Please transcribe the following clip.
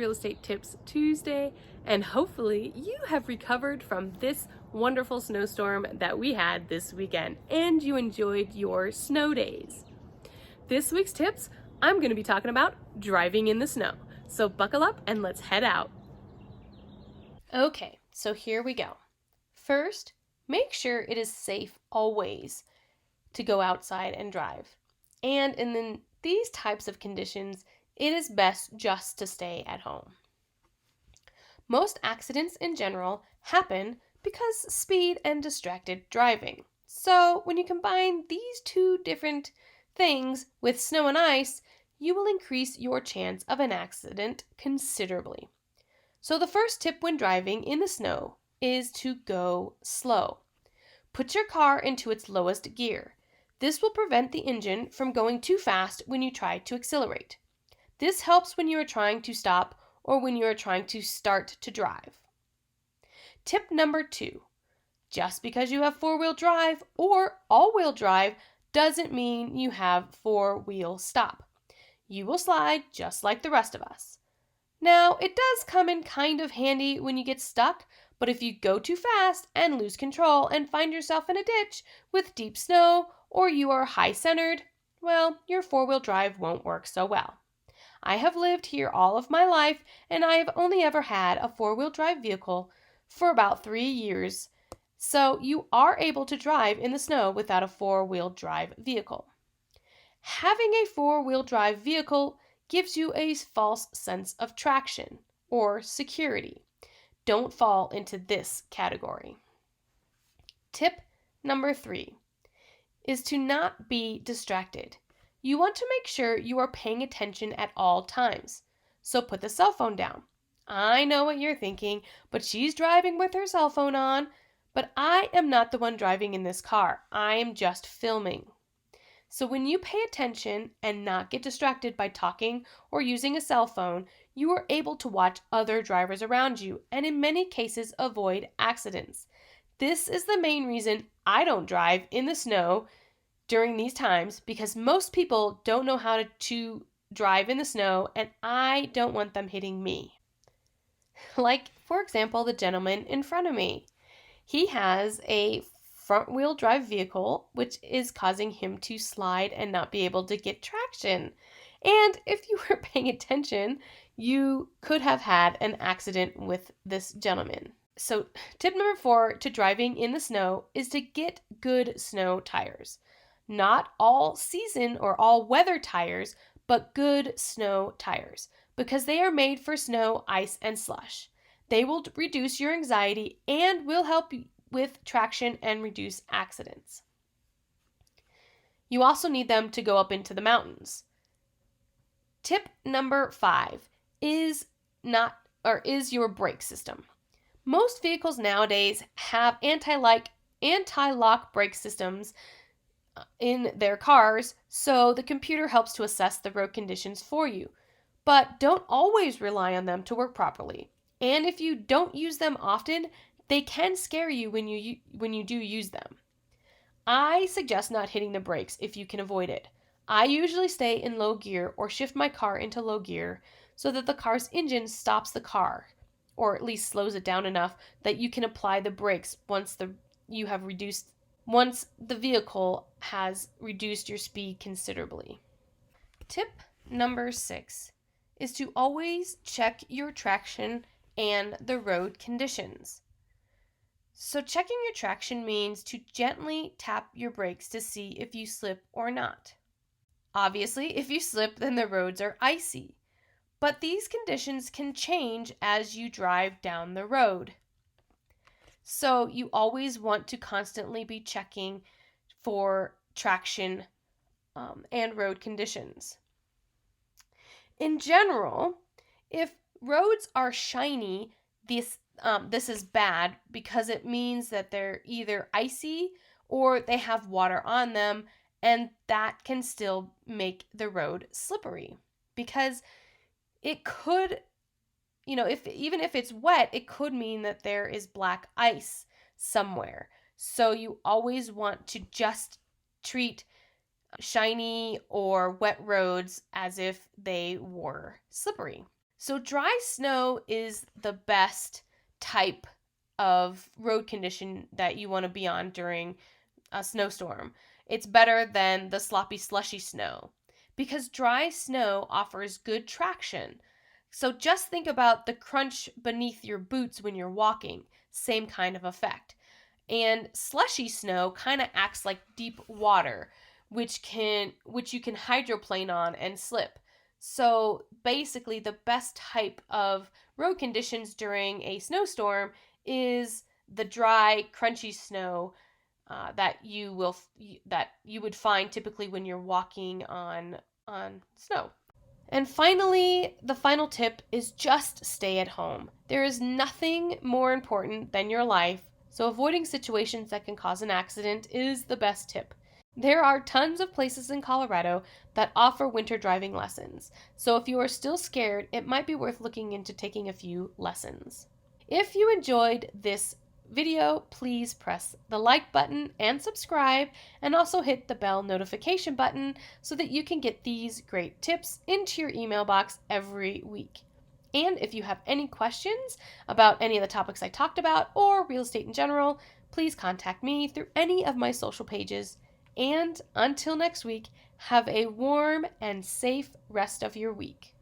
Real Estate Tips Tuesday, and hopefully you have recovered from this wonderful snowstorm that we had this weekend and you enjoyed your snow days. This week's tips, I'm going to be talking about driving in the snow. So buckle up and let's head out. Okay, so here we go. First, make sure it is safe always to go outside and drive. And in these types of conditions, it is best just to stay at home. Most accidents in general happen because speed and distracted driving. So when you combine these two different things with snow and ice, you will increase your chance of an accident considerably. So the first tip when driving in the snow is to go slow. Put your car into its lowest gear. This will prevent the engine from going too fast when you try to accelerate. This helps when you are trying to stop or when you are trying to start to drive. Tip number 2. Just because you have four-wheel drive or all-wheel drive doesn't mean you have four-wheel stop. You will slide just like the rest of us. Now, it does come in kind of handy when you get stuck, but if you go too fast and lose control and find yourself in a ditch with deep snow or you are high-centered, well, your four-wheel drive won't work so well. I have lived here all of my life and I have only ever had a four-wheel drive vehicle for about 3 years, so you are able to drive in the snow without a four-wheel drive vehicle. Having a four-wheel drive vehicle gives you a false sense of traction or security. Don't fall into this category. Tip number 3 is to not be distracted. You want to make sure you are paying attention at all times. So put the cell phone down. I know what you're thinking, but she's driving with her cell phone on. But I am not the one driving in this car. I am just filming. So when you pay attention and not get distracted by talking or using a cell phone, you are able to watch other drivers around you and in many cases avoid accidents. This is the main reason I don't drive in the snow during these times, because most people don't know how to drive in the snow and I don't want them hitting me. Like, for example, the gentleman in front of me. He has a front-wheel drive vehicle, which is causing him to slide and not be able to get traction. And if you were paying attention, you could have had an accident with this gentleman. So tip number 4 to driving in the snow is to get good snow tires. Not all season or all weather tires, but good snow tires, because they are made for snow, ice, and slush. They will reduce your anxiety and will help you with traction and reduce accidents. You also need them to go up into the mountains. Tip number 5 is your brake system. Most vehicles nowadays have anti-lock brake systems in their cars, so the computer helps to assess the road conditions for you. But don't always rely on them to work properly. And if you don't use them often, they can scare you when you do use them. I suggest not hitting the brakes if you can avoid it. I usually stay in low gear or shift my car into low gear so that the car's engine stops the car, or at least slows it down enough that you can apply the brakes once the vehicle has reduced your speed considerably. Tip number 6 is to always check your traction and the road conditions. So checking your traction means to gently tap your brakes to see if you slip or not. Obviously, if you slip, then the roads are icy. But these conditions can change as you drive down the road. So you always want to constantly be checking for traction and road conditions. In general, if roads are shiny, this is bad because it means that they're either icy or they have water on them, and that can still make the road slippery because it could, even if it's wet, it could mean that there is black ice somewhere. So you always want to just treat shiny or wet roads as if they were slippery. So dry snow is the best type of road condition that you want to be on during a snowstorm. It's better than the sloppy, slushy snow because dry snow offers good traction. So just think about the crunch beneath your boots when you're walking, same kind of effect. And slushy snow kind of acts like deep water, which you can hydroplane on and slip. So basically the best type of road conditions during a snowstorm is the dry, crunchy snow that you would find typically when you're walking on snow. And finally, the final tip is just stay at home. There is nothing more important than your life, so avoiding situations that can cause an accident is the best tip. There are tons of places in Colorado that offer winter driving lessons, so if you are still scared, it might be worth looking into taking a few lessons. If you enjoyed this video, please press the like button and subscribe, and also hit the bell notification button so that you can get these great tips into your email box every week. And if you have any questions about any of the topics I talked about or real estate in general, please contact me through any of my social pages. And until next week, have a warm and safe rest of your week.